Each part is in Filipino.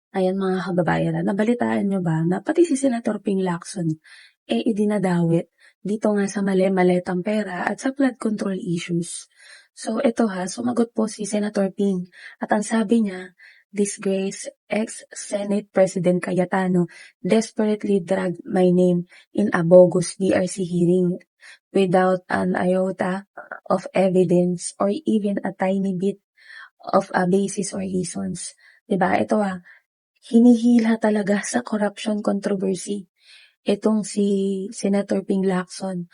Ayan mga kababayan, nabalitaan niyo ba na pati si Senator Ping Lacson idinadawit dito nga sa mali-maletang pera at sa flood control issues. So ito sumagot po si Senator Ping at ang sabi niya, disgrace ex-Senate President Cayetano desperately dragged my name in a bogus DRC hearing without an iota of evidence or even a tiny bit of a basis or reasons. Diba? Ito hinihila talaga sa corruption controversy itong si Senator Ping Lacson.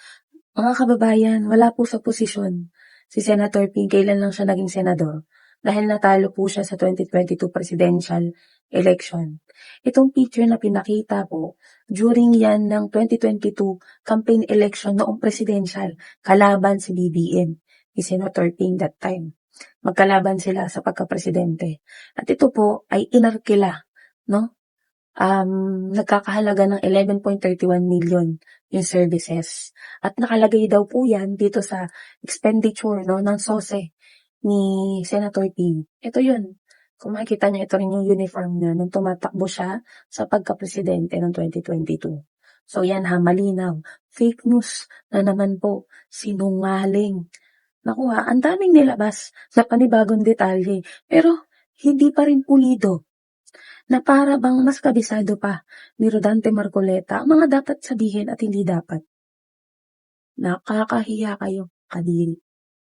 Mga kababayan, wala po sa posisyon si Senator Ping, kailan lang siya naging senador dahil natalo po siya sa 2022 presidential election. Itong picture na pinakita po, during yan ng 2022 campaign election noong presidential, kalaban si BBM, si Senator Ping that time. Magkalaban sila sa pagka-presidente. At ito po ay inarkila, no? Nagkakahalaga ng 11.31 million yung services. At nakalagay daw po yan dito sa expenditure ng SOSE ni Senator Ping. Ito yun. Kung makikita niyo, ito rin yung uniform niya nung tumatakbo siya sa pagka-presidente ng 2022. So yan malinaw. Fake news na naman po. Sinungaling. Naku ang daming nilabas na panibagong detalye. Pero hindi pa rin pulido na para bang mas kabisado pa ni Rodante Marcoleta ang mga dapat sabihin at hindi dapat. Nakakahiya kayo, Kadiri.